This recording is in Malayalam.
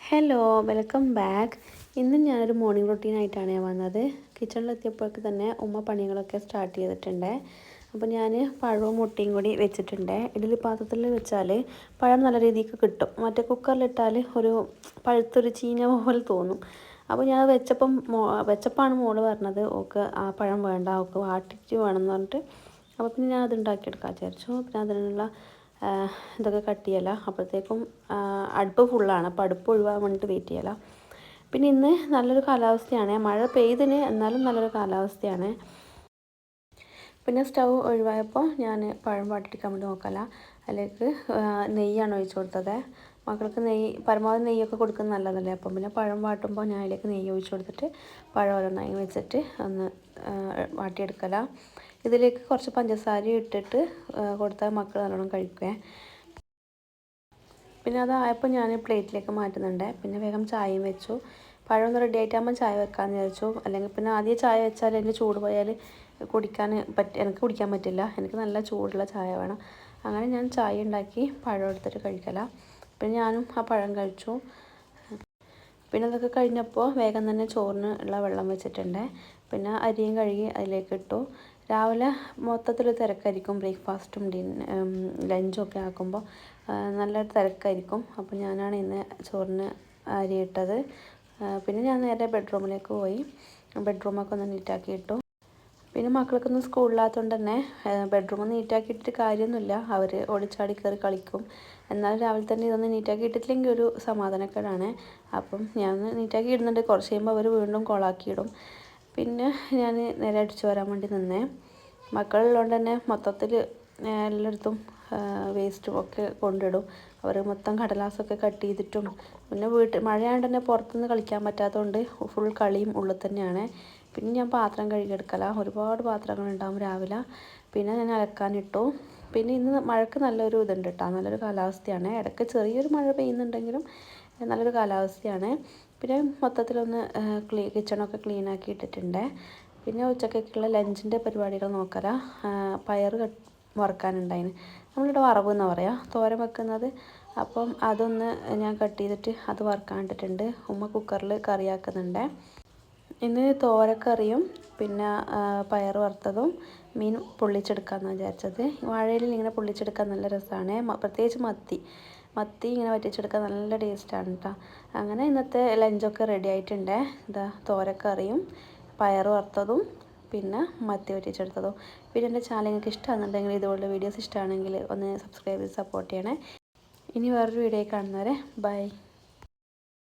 Hello, welcome back. ഇന്ന് ഞാനൊരു മോർണിംഗ് റൊട്ടീനായിട്ടാണ് വന്നത്. കിച്ചണിലെത്തിയപ്പോഴേക്ക് തന്നെ ഉമ്മ പണികളൊക്കെ സ്റ്റാർട്ട് ചെയ്തിട്ടുണ്ട്. അപ്പോൾ ഞാൻ പഴവും മുട്ടയും കൂടി വെച്ചിട്ടുണ്ട്. ഇഡ്ഡലി പാത്രത്തിൽ വെച്ചാൽ പഴം നല്ല രീതിക്ക് കിട്ടും. മറ്റേ കുക്കറിലിട്ടാൽ ഒരു പഴുത്തൊരു ചീഞ്ഞ പോലെ തോന്നും. അപ്പോൾ ഞാൻ വെച്ചപ്പോഴാണ് മോള് പറഞ്ഞത് ഓക്ക് ആ പഴം വേണ്ട, ഓക്ക് വാട്ടിച്ച് വേണമെന്ന് പറഞ്ഞിട്ട്. അപ്പോൾ പിന്നെ ഞാൻ അത് ഉണ്ടാക്കിയെടുക്കാൻ വിചാരിച്ചു. പിന്നെ അതിനുള്ള ഇതൊക്കെ കട്ട് ചെയ്യല. അപ്പോഴത്തേക്കും അടുപ്പ് ഫുള്ളാണ്. അപ്പോൾ അടുപ്പ് ഒഴിവാൻ വേണ്ടിയിട്ട് വെയിറ്റ് ചെയ്യല. പിന്നെ ഇന്ന് നല്ലൊരു കാലാവസ്ഥയാണ്. മഴ പെയ്തിന്, എന്നാലും നല്ലൊരു കാലാവസ്ഥയാണ്. പിന്നെ സ്റ്റൗ ഒഴിവായപ്പോൾ ഞാൻ പഴം വാട്ടിയെടുക്കാൻ വേണ്ടി നോക്കല. അതിലേക്ക് നെയ്യാണ് ഒഴിച്ച് കൊടുത്തത്. മക്കൾക്ക് പരമാവധി നെയ്യൊക്കെ കൊടുക്കുന്നത് നല്ലതല്ലേ. അപ്പം പിന്നെ പഴം വാട്ടുമ്പോൾ ഞാൻ അതിലേക്ക് നെയ്യ് ഒഴിച്ച് കൊടുത്തിട്ട് പഴം ഓരോന്നായി വെച്ചിട്ട് ഒന്ന് വാട്ടിയെടുക്കല. ഇതിലേക്ക് കുറച്ച് പഞ്ചസാര ഇട്ടിട്ട് കൊടുത്താൽ മക്കൾ നല്ലോണം കഴിക്കുക. പിന്നെ അതായപ്പോൾ ഞാൻ പ്ലേറ്റിലേക്ക് മാറ്റുന്നുണ്ട്. പിന്നെ വേഗം ചായയും വെച്ചു. പഴം ഒന്ന് റെഡി ആയിട്ടാകുമ്പോൾ ചായ വെക്കാമെന്ന് വിചാരിച്ചു. അല്ലെങ്കിൽ പിന്നെ ആദ്യം ചായ വെച്ചാൽ അതിൻ്റെ ചൂട് പോയാൽ എനിക്ക് കുടിക്കാൻ പറ്റില്ല. എനിക്ക് നല്ല ചൂടുള്ള ചായ വേണം. അങ്ങനെ ഞാൻ ചായ ഉണ്ടാക്കി പഴം എടുത്തിട്ട് കഴിക്കല. പിന്നെ ഞാനും ആ പഴം കഴിച്ചു. പിന്നെ അതൊക്കെ കഴിഞ്ഞപ്പോൾ വേഗം തന്നെ ചോറിന് ഉള്ള വെള്ളം വെച്ചിട്ടുണ്ട്. പിന്നെ അരിയും കഴുകി അതിലേക്ക് ഇട്ടു. രാവിലെ മൊത്തത്തിൽ തിരക്കായിരിക്കും. ബ്രേക്ക്ഫാസ്റ്റും ലഞ്ചും ഒക്കെ ആക്കുമ്പോൾ നല്ല തിരക്കായിരിക്കും. അപ്പോൾ ഞാനാണ് ഇന്ന് ചോറിന് അരി ഇട്ടത്. പിന്നെ ഞാൻ നേരെ ബെഡ്റൂമിലേക്ക് പോയി ബെഡ്റൂമൊക്കെ ഒന്ന് നീറ്റാക്കി ഇട്ടു. പിന്നെ മക്കൾക്കൊന്നും സ്കൂളില്ലാത്തതുകൊണ്ട് തന്നെ ബെഡ്റൂം നീറ്റാക്കി ഇട്ടിട്ട് കാര്യമൊന്നുമില്ല. അവർ ഓടിച്ചാടി കയറി കളിക്കും. എന്നാലും രാവിലെ തന്നെ ഇതൊന്ന് നീറ്റാക്കി ഇട്ടിട്ടില്ലെങ്കിൽ ഒരു സമാധാനക്കേടാണ്. അപ്പം ഞാൻ നീറ്റാക്കി ഇടുന്നുണ്ട്. കുറച്ച് കഴിയുമ്പോൾ അവർ വീണ്ടും കോളാക്കിയിടും. പിന്നെ ഞാൻ നേരെ അടിച്ചു വരാൻ വേണ്ടി നിന്നേ. മക്കളുള്ളതുകൊണ്ട് തന്നെ മൊത്തത്തിൽ എല്ലായിടത്തും വേസ്റ്റും ഒക്കെ കൊണ്ടിടും. അവർ മൊത്തം കടലാസൊക്കെ കട്ട് ചെയ്തിട്ടും പിന്നെ മഴയായതുകൊണ്ട് തന്നെ പുറത്തുനിന്ന് കളിക്കാൻ പറ്റാത്തതുകൊണ്ട് ഫുൾ കളിയും ഉള്ളിൽ തന്നെയാണ്. പിന്നെ ഞാൻ പാത്രം കഴുകിയെടുക്കല. ഒരുപാട് പാത്രങ്ങളുണ്ടാകും രാവിലെ. പിന്നെ ഞാൻ അലക്കാനിട്ടു. പിന്നെ ഇന്ന് മഴയ്ക്ക് നല്ലൊരു ഇതുണ്ട് കേട്ടോ. നല്ലൊരു കാലാവസ്ഥയാണ്. ഇടയ്ക്ക് ചെറിയൊരു മഴ പെയ്യുന്നുണ്ടെങ്കിലും നല്ലൊരു കാലാവസ്ഥയാണ്. പിന്നെ മൊത്തത്തിലൊന്ന് കിച്ചണൊക്കെ ക്ലീൻ ആക്കി ഇട്ടിട്ടുണ്ട്. പിന്നെ ഉച്ചക്കേക്കുള്ള ലഞ്ചിൻ്റെ പരിപാടികൾ നോക്കല. പയർ വറുക്കാനുണ്ടായിന്. നമ്മളിവിടെ വറവ് എന്നാണ് പറയുക, തോരൻ വെക്കുന്നത്. അപ്പം അതൊന്ന് ഞാൻ കട്ട് ചെയ്തിട്ട് അത് വറുക്കാൻ ഇട്ടിട്ടുണ്ട്. ഉമ്മ കുക്കറിൽ കറിയാക്കുന്നുണ്ട്. ഇന്ന് തോരക്കറിയും പിന്നെ പയർ വറുത്തതും മീൻ പൊള്ളിച്ചെടുക്കാമെന്നാണ് വിചാരിച്ചത്. വാഴയിലിൽ ഇങ്ങനെ പൊള്ളിച്ചെടുക്കാൻ നല്ല രസമാണ്. പ്രത്യേകിച്ച് മത്തി ഇങ്ങനെ വറ്റിച്ചെടുക്കാൻ നല്ല ടേസ്റ്റാണ് കേട്ടോ. അങ്ങനെ ഇന്നത്തെ ലഞ്ചൊക്കെ റെഡി ആയിട്ടുണ്ട്. ഇതാ തോരക്കറിയും പയർ വറുത്തതും പിന്നെ മത്തി വറ്റിച്ചെടുത്തതും. പിന്നെ എൻ്റെ ചാനൽ നിങ്ങൾക്ക് ഇഷ്ടമാണെന്നുണ്ടെങ്കിൽ ഇതുപോലുള്ള വീഡിയോസ് ഇഷ്ടമാണെങ്കിൽ ഒന്ന് സബ്സ്ക്രൈബ് ചെയ്ത് സപ്പോർട്ട് ചെയ്യണേ. ഇനി വേറൊരു വീഡിയോ കാണുന്നവരെ ബൈ.